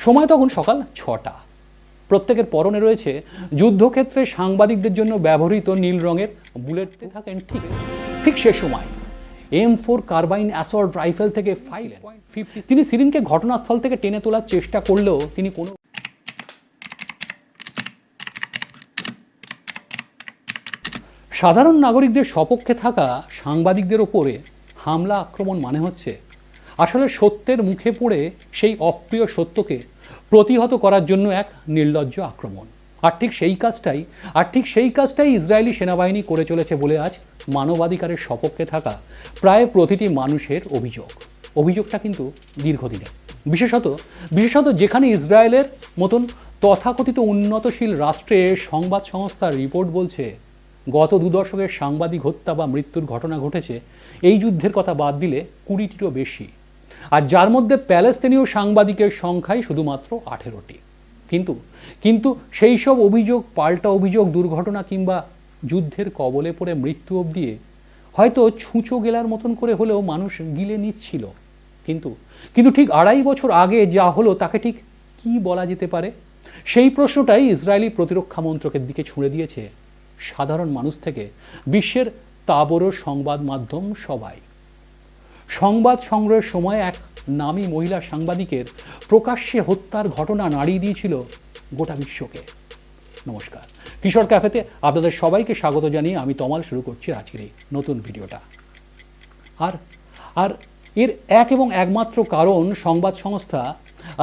সময় তখন সকাল 6টা। প্রত্যেকের পরনে রয়েছে যুদ্ধক্ষেত্রে সাংবাদিকদের জন্য ব্যবহৃত নীল রঙের বুলেট থাকেন ঠিক সে সময় M4 কার্বাইন অ্যাসল্ট রাইফেল থেকে 5.50 তিনি সিরিনকে ঘটনাস্থল থেকে টেনে তোলার চেষ্টা করলেও তিনি কোনো সাধারণ নাগরিকদের সপক্ষে থাকা সাংবাদিকদের ওপরে হামলা আক্রমণ মানে হচ্ছে আসলে সত্যের মুখে পড়ে সেই অপ্রিয় সত্যকে প্রতিহত করার জন্য এক নির্লজ্জ আক্রমণ। আর ঠিক সেই কাজটাই ইসরায়েলি সেনাবাহিনী করে চলেছে বলে আজ মানবাধিকারের সপক্ষে থাকা প্রায় প্রতিটি মানুষের অভিযোগটা কিন্তু দীর্ঘদিনের। বিশেষত যেখানে ইসরায়েলের মতন তথাকথিত উন্নতশীল রাষ্ট্রে সংবাদ সংস্থার রিপোর্ট বলছে গত 2 দশকের সাংবাদিক হত্যা বা মৃত্যুর ঘটনা ঘটেছে এই যুদ্ধের কথা বাদ দিলে 20টিরও বেশি, আর যার মধ্যে প্যালেস্তিনীয় সাংবাদিকের সংখ্যাই শুধুমাত্র 18টি। কিন্তু সেই সব অভিযোগ, পাল্টা অভিযোগ, দুর্ঘটনা কিংবা যুদ্ধের কবলে পড়ে মৃত্যু অবধি হয়তো ছুঁচো গেলার মতন করে হলেও মানুষ গিলে নিচ্ছিল। কিন্তু ঠিক 2.5 বছর আগে যা হলো তাকে ঠিক কি বলা যেতে পারে, সেই প্রশ্নটাই ইসরায়েলি প্রতিরক্ষা মন্ত্রকের দিকে ছুঁড়ে দিয়েছে সাধারণ মানুষ থেকে বিশ্বের তাবড় সংবাদ মাধ্যম সবাই। সংবাদ সংগ্রহের সময় এক নামী মহিলা সাংবাদিকের প্রকাশ্যে হত্যার ঘটনা নাড়িয়ে দিয়েছিল গোটা বিশ্বকে। নমস্কার, কিশোর ক্যাফেতে আপনাদের সবাইকে স্বাগত জানিয়ে আমি তমাল শুরু করছি আজকের এই নতুন ভিডিওটা। আর এর এক এবং একমাত্র কারণ সংবাদ সংস্থা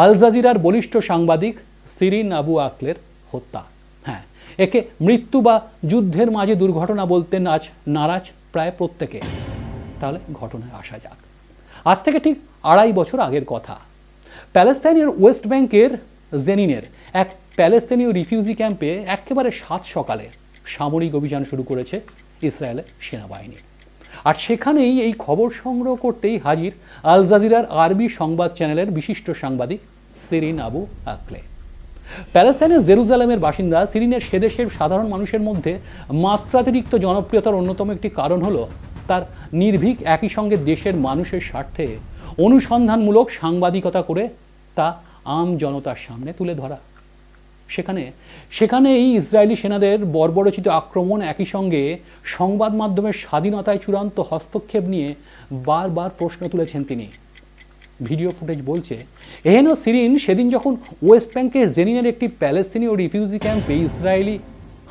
আল জাজিরার বলিষ্ঠ সাংবাদিক শিরিন আবু আক্লের হত্যা। হ্যাঁ, একে মৃত্যু বা যুদ্ধের মাঝে দুর্ঘটনা বলতে নারাজ প্রায় প্রত্যেকে। তাহলে ঘটনায় আসা যাক। আজ থেকে ঠিক 2.5 বছর আগের কথা। প্যালেস্তাইনের ওয়েস্ট ব্যাংকের জেনিনের এক প্যালেস্তানীয় রিফিউজি ক্যাম্পে একেবারে 7 সকালে সামরিক অভিযান শুরু করেছে ইসরায়েলের সেনাবাহিনী। আর সেখানেই এই খবর সংগ্রহ করতেই হাজির আল জাজিরার আরবি সংবাদ চ্যানেলের বিশিষ্ট সাংবাদিক শিরিন আবু আক্লে। প্যালেস্তাইনের জেরুজালেমের বাসিন্দা শিরিনের সেদেশের সাধারণ মানুষের মধ্যে মাত্রাতিরিক্ত জনপ্রিয়তার অন্যতম একটি কারণ হলো তার নির্ভীক একই সঙ্গে দেশের মানুষের স্বার্থে অনুসন্ধানমূলক সাংবাদিকতা করে তা আম জনতার সামনে তুলে ধরা। সেখানে এই ইসরায়েলি সেনাদের বর্বরচিত আক্রমণ, একই সঙ্গে সংবাদ মাধ্যমের স্বাধীনতায় চূড়ান্ত হস্তক্ষেপ নিয়ে বারবার প্রশ্ন তুলেছেন তিনি। ভিডিও ফুটেজ বলছে, এহেন শিরিন সেদিন যখন ওয়েস্ট ব্যাংকের জেনিনের একটি প্যালেস্তিনীয় রিফিউজি ক্যাম্পে ইসরায়েলি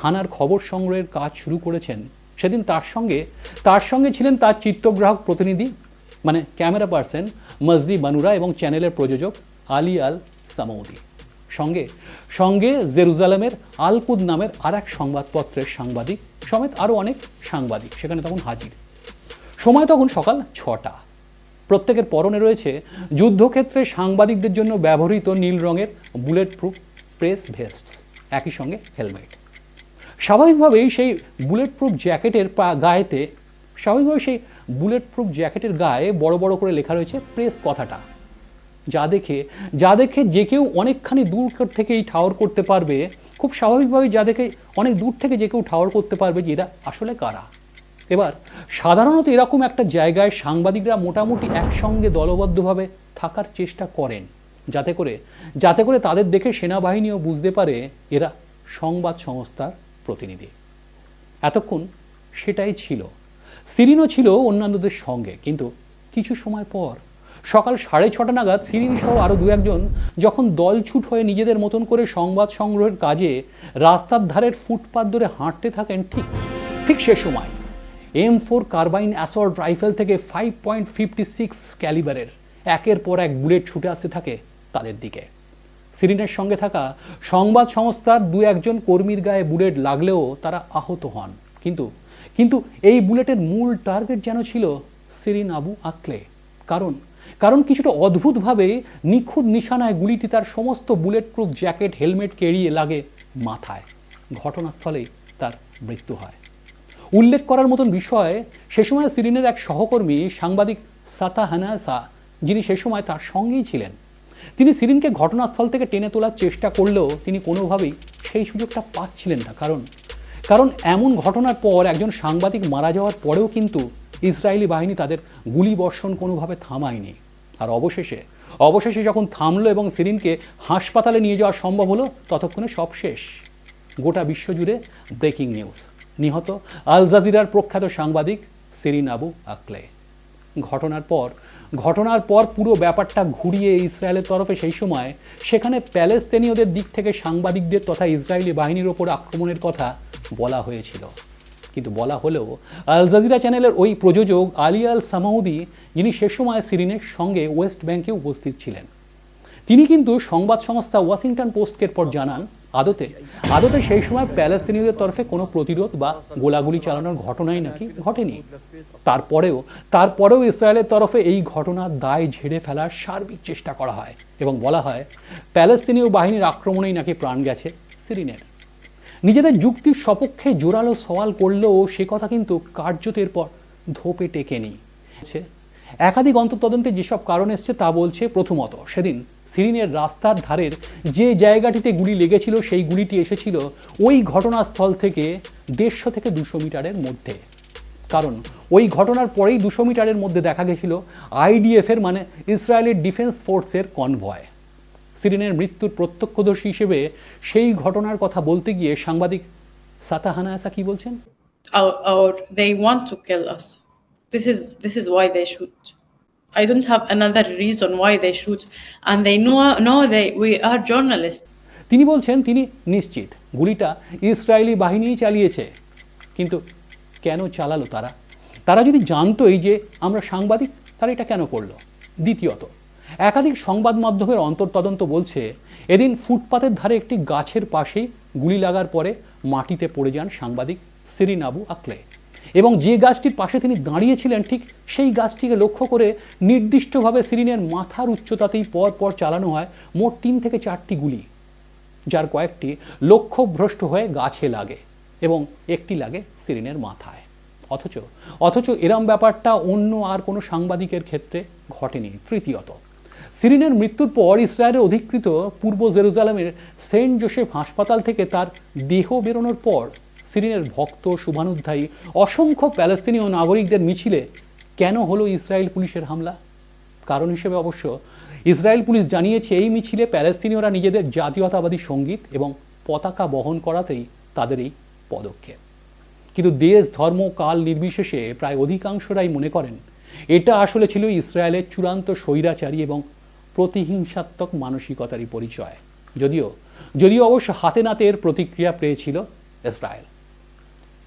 হানার খবর সংগ্রহের কাজ শুরু করেছেন, সেদিন তার সঙ্গে ছিলেন তার চিত্রগ্রাহক প্রতিনিধি মানে ক্যামেরা পার্সন মজদি বানুরা এবং চ্যানেলের প্রযোজক আলী আল সামৌদি। সঙ্গে জেরুজালেমের আলকুদ নামের আর এক সংবাদপত্রের সাংবাদিক সমেত আরও অনেক সাংবাদিক সেখানে তখন হাজির। সময় তখন সকাল 6টা। প্রত্যেকের পরনে রয়েছে যুদ্ধক্ষেত্রে সাংবাদিকদের জন্য ব্যবহৃত নীল রঙের বুলেট প্রুফ প্রেস ভেস্ট, একই সঙ্গে হেলমেট। স্বাভাবিকভাবেই সেই বুলেট প্রুফ জ্যাকেটের গায়ে বড় বড় করে লেখা রয়েছে প্রেস কথাটা, যা দেখে যে কেউ অনেকখানি দূর থেকেই ঠাওর করতে পারবে, খুব স্বাভাবিকভাবেই যা দেখে অনেক দূর থেকে যে কেউ ঠাওর করতে পারবে যে এরা আসলে কারা। এবার সাধারণত এরকম একটা জায়গায় সাংবাদিকরা মোটামুটি একসঙ্গে দলবদ্ধভাবে থাকার চেষ্টা করেন, যাতে করে তাদের দেখে সেনাবাহিনীও বুঝতে পারে এরা সংবাদ সংস্থার প্রতিনিধি। এতক্ষণ সেটাই ছিল। শিরিনও ছিল অন্যান্যদের সঙ্গে, কিন্তু কিছু সময় পর সকাল 6:30 নাগাদ শিরিন সহ আরও 2-1 যখন দলছুট হয়ে নিজেদের মতন করে সংবাদ সংগ্রহের কাজে রাস্তার ধারের ফুটপাত ধরে হাঁটতে থাকেন, ঠিক সে সময় M4 কার্বাইন অ্যাসল্ট রাইফেল থেকে 5.56 ক্যালিবারের একের পর এক বুলেট ছুটে আসতে থাকে তাদের দিকে। শিরিনের সঙ্গে থাকা সংবাদ সংস্থার 2-1 কর্মীর গায়ে বুলেট লাগলেও তারা আহত হন, কিন্তু এই বুলেটের মূল টার্গেট যেন ছিল শিরিন আবু আক্লে। কারণ কিছুটা অদ্ভুতভাবে নিখুঁত নিশানায় গুলিটি তার সমস্ত বুলেট প্রুফ জ্যাকেট, হেলমেটকে এড়িয়ে লাগে মাথায়। ঘটনাস্থলেই তার মৃত্যু হয়। উল্লেখ করার মতন বিষয়, সে সময় শিরিনের এক সহকর্মী সাংবাদিক সাতা হানাসা, যিনি সে সময় তার সঙ্গেই ছিলেন, তিনি শিরিনকে ঘটনাস্থল থেকে টেনে তোলার চেষ্টা করলেও তিনি কোনোভাবেই সেই সুযোগটা পাচ্ছিলেন না। কারণ এমন ঘটনার পর একজন সাংবাদিক মারা যাওয়ার পরেও কিন্তু ইসরায়েলি বাহিনী তাদের গুলি বর্ষণ কোনোভাবে থামায়নি। আর অবশেষে যখন থামলো এবং সিরিনকে হাসপাতালে নিয়ে যাওয়া সম্ভব হলো, ততক্ষণে সব শেষ। গোটা বিশ্বজুড়ে ব্রেকিং নিউজ, নিহত আল জাজিরার প্রখ্যাত সাংবাদিক শিরিন আবু আক্লে। ঘটনার পর পুরো ব্যাপারটা ঘুরিয়ে ইসরায়েলের তরফে সেই সময় সেখানে প্যালেস্তিনীয়দের দিক থেকে সাংবাদিকদের তথা ইসরায়েলি বাহিনীর ওপর আক্রমণের কথা বলা হয়েছিল। কিন্তু বলা হলেও আল জাজিরা চ্যানেলের ওই প্রযোজক আলী আল সামাউদি, যিনি সে সময় শিরিনের সঙ্গে ওয়েস্ট ব্যাংকে উপস্থিত ছিলেন, তিনি কিন্তু সংবাদ সংস্থা ওয়াশিংটন পোস্টকে পর জানান, আদতে সেই সময় প্যালেস্তিনীয়দের তরফে কোনো প্রতিরোধ বা গোলাগুলি চালানোর ঘটনাই নাকি ঘটেনি। তারপরেও ইসরায়েলের তরফে এই ঘটনার দায় ঝেড়ে ফেলার সার্বিক চেষ্টা করা হয় এবং বলা হয় প্যালেস্তিনীয় বাহিনীর আক্রমণেই নাকি প্রাণ গেছে শিরিনের। নিজেদের যুক্তির সপক্ষে জোরালো সওয়াল করলেও সে কথা কিন্তু কার্যত এরপর ধোপে টেকেনি। একাধিক অন্তর্তদন্তে যেসব কারণ এসছে তা বলছে, প্রথমত, সেদিন শিরিনের রাস্তার ধারের যে জায়গাটিতে গুলি লেগেছিল সেই গুলিটি এসেছিল ওই ঘটনাস্থল থেকে 150 থেকে 200 মিটারের মধ্যে। কারণ ওই ঘটনার পরেই 200 মিটারের মধ্যে দেখা গেছিল আইডিএফের মানে ইসরায়েলের ডিফেন্স ফোর্সের কনভয়। শিরিনের মৃত্যুর প্রত্যক্ষদর্শী হিসেবে সেই ঘটনার কথা বলতে গিয়ে সাংবাদিক সাতা হানায়াসা কি বলছেন? Or they want to kill us. This is why they shoot. I don't have another reason why they shoot, and they know we are journalists. তিনি বলছেন তিনি নিশ্চিত গুলিটা ইসরায়েলি বাহিনীই চালিয়েছে, কিন্তু কেন চালালো তারা যদি জানতো এই যে আমরা সাংবাদিক, তারা এটা কেন করলো? দ্বিতীয়ত, একাধিক সংবাদ মাধ্যমের অন্তর্তদন্ত বলছে এদিন ফুটপাতের ধারে একটি গাছের পাশেই গুলি লাগার পরে মাটিতে পড়ে যান সাংবাদিক শিরিন আবু আক্লে, এবং যে গাছটির পাশে তিনি দাঁড়িয়েছিলেন ঠিক সেই গাছটিকে লক্ষ্য করে নির্দিষ্টভাবে শিরিনের মাথার উচ্চতাতেই পর চালানো হয় মোট 3 থেকে 4টি গুলি, যার কয়েকটি লক্ষ্যভ্রষ্ট হয়ে গাছে লাগে এবং একটি লাগে শিরিনের মাথায়। অথচ এরম ব্যাপারটা অন্য আর কোনো সাংবাদিকের ক্ষেত্রে ঘটেনি। তৃতীয়ত, শিরিনের মৃত্যুর পর ইসরায়েলের অধিকৃত পূর্ব জেরুজালেমের সেন্ট জোসেফ হাসপাতাল থেকে তার দেহ বেরোনোর পর শিরিনের ভক্ত, শুভানুধ্যায়ী অসংখ্য প্যালেস্তিনীয় নাগরিকদের মিছিলে কেন হলো ইসরায়েল পুলিশের হামলা? কারণ হিসেবে অবশ্য ইসরায়েল পুলিশ জানিয়েছে এই মিছিলে প্যালেস্তিনীয়রা নিজেদের জাতীয়তাবাদী সঙ্গীত এবং পতাকা বহন করাতেই তাদের এই পদক্ষেপ। কিন্তু দেশ, ধর্ম, কাল নির্বিশেষে প্রায় অধিকাংশরাই মনে করেন এটা আসলে ছিল ইসরায়েলের চূড়ান্ত স্বৈরাচারী এবং প্রতিহিংসাত্মক মানসিকতারই পরিচয়। যদিও অবশ্য হাতে নাতে এর প্রতিক্রিয়া পেয়েছিল ইসরায়েল।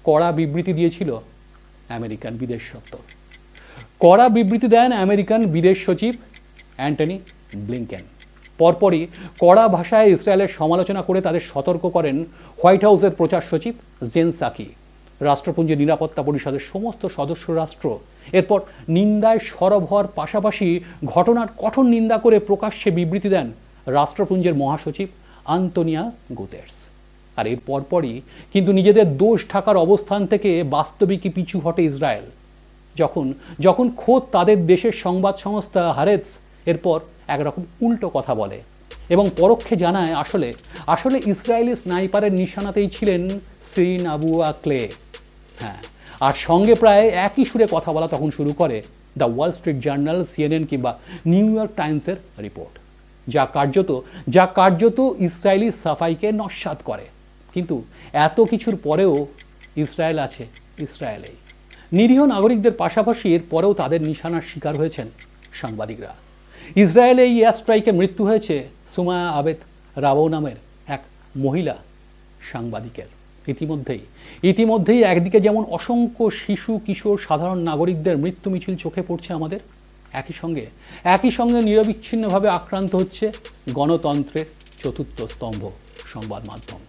কড়া বিবৃতি দিয়েছিল আমেরিকান বিদেশ দপ্তর। কড়া বিবৃতি দেন আমেরিকান বিদেশ সচিব অ্যান্টনি ব্লিংকেন। পরপরই কড়া ভাষায় ইসরায়েলের সমালোচনা করে তাদের সতর্ক করেন হোয়াইট হাউসের প্রচার সচিব জেন সাকি। রাষ্ট্রপুঞ্জের নিরাপত্তা পরিষদের সমস্ত সদস্য রাষ্ট্র এরপর নিন্দায় সরব হওয়ার পাশাপাশি ঘটনার কঠোর নিন্দা করে প্রকাশ্যে বিবৃতি দেন রাষ্ট্রপুঞ্জের মহাসচিব আন্তোনিয়া গুতেরস। আর এর পরপরই কিন্তু নিজেদের দোষ ঢাকার অবস্থান থেকে বাস্তবিকই পিছু হটে ইসরায়েল, যখন খোদ তাদের দেশের সংবাদ সংস্থা হারেটস এরপর একরকম উল্টো কথা বলে এবং পরোক্ষে জানায় আসলে ইসরায়েলি স্নাইপারের নিশানাতেই ছিলেন শিরিন আবু আক্লে। হ্যাঁ, আর সঙ্গে প্রায় একই সুরে কথা বলা তখন শুরু করে the Wall Street journal, CNN কিংবা নিউ ইয়র্ক টাইমসের রিপোর্ট, যা কার্যত ইসরায়েলি সাফাইকে নস্যাৎ করে। কিন্তু এত কিছুর পরেও ইসরায়েল আছে ইসরায়েলেই। নিরীহ নাগরিকদের পাশাপাশি এর পরেও তাদের নিশানার শিকার হয়েছেন সাংবাদিকরা। ইসরায়েলে এই এয়ার স্ট্রাইকে মৃত্যু হয়েছে সুমায়া আবেদ রাবো নামের এক মহিলা সাংবাদিকের। ইতিমধ্যেই একদিকে যেমন অসংখ্য শিশু, কিশোর, সাধারণ নাগরিকদের মৃত্যু মিছিল চোখে পড়ছে আমাদের, একই সঙ্গে নিরবিচ্ছিন্নভাবে আক্রান্ত হচ্ছে গণতন্ত্রের চতুর্থ স্তম্ভ সংবাদ মাধ্যম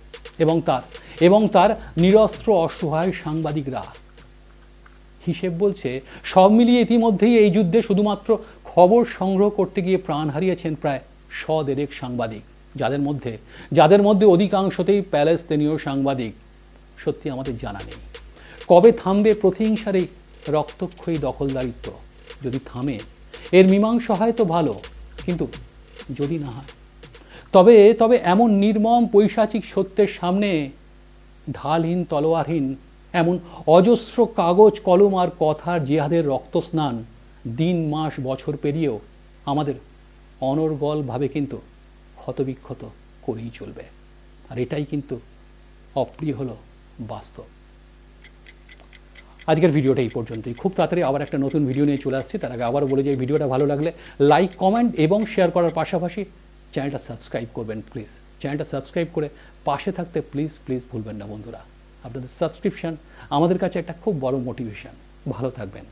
এবং তার নিরস্ত্র অসহায় সাংবাদিকরা। হিসেব বলছে সব মিলিয়ে ইতিমধ্যেই এই যুদ্ধে শুধুমাত্র খবর সংগ্রহ করতে গিয়ে প্রাণ হারিয়েছেন প্রায় 100 সাংবাদিক, যাদের মধ্যে অধিকাংশতেই প্যালেস্তিনীয় সাংবাদিক। সত্যি আমাদের জানা নেই কবে থামবে প্রতিহিংসার এই রক্তক্ষয়ী দখলদারিত্ব। যদি থামে এর মীমাংসা হয় তো ভালো, কিন্তু যদি না হয় তবে এমন নির্মম পৈশাচিক সত্যের সামনে ঢালহীন, তলোয়ারহীন এমন অজস্র কাগজ, কলম আর কথার জিহাদের রক্তস্নান দিন, মাস, বছর পেরিয়েও আমাদের অনর্গলভাবে কিন্তু ক্ষতবিক্ষত করেই চলবে। আর এটাই কিন্তু অপ্রিয় হলো বাস্তব। আজকের ভিডিওটা এই পর্যন্তই। খুব তাড়াতাড়ি আবার একটা নতুন ভিডিও নিয়ে চলে আসছি। তার আগে আবারও বলে যে ভিডিওটা ভালো লাগলে লাইক, কমেন্ট এবং শেয়ার করার পাশাপাশি চ্যানেলটা সাবস্ক্রাইব করবেন প্লিজ। চ্যানেলটা সাবস্ক্রাইব করে পাশে থাকতে প্লিজ প্লিজ ভুলবেন না বন্ধুরা। আপনাদের সাবস্ক্রিপশন আমাদের কাছে একটা খুব বড় মোটিভেশন। ভালো থাকবেন।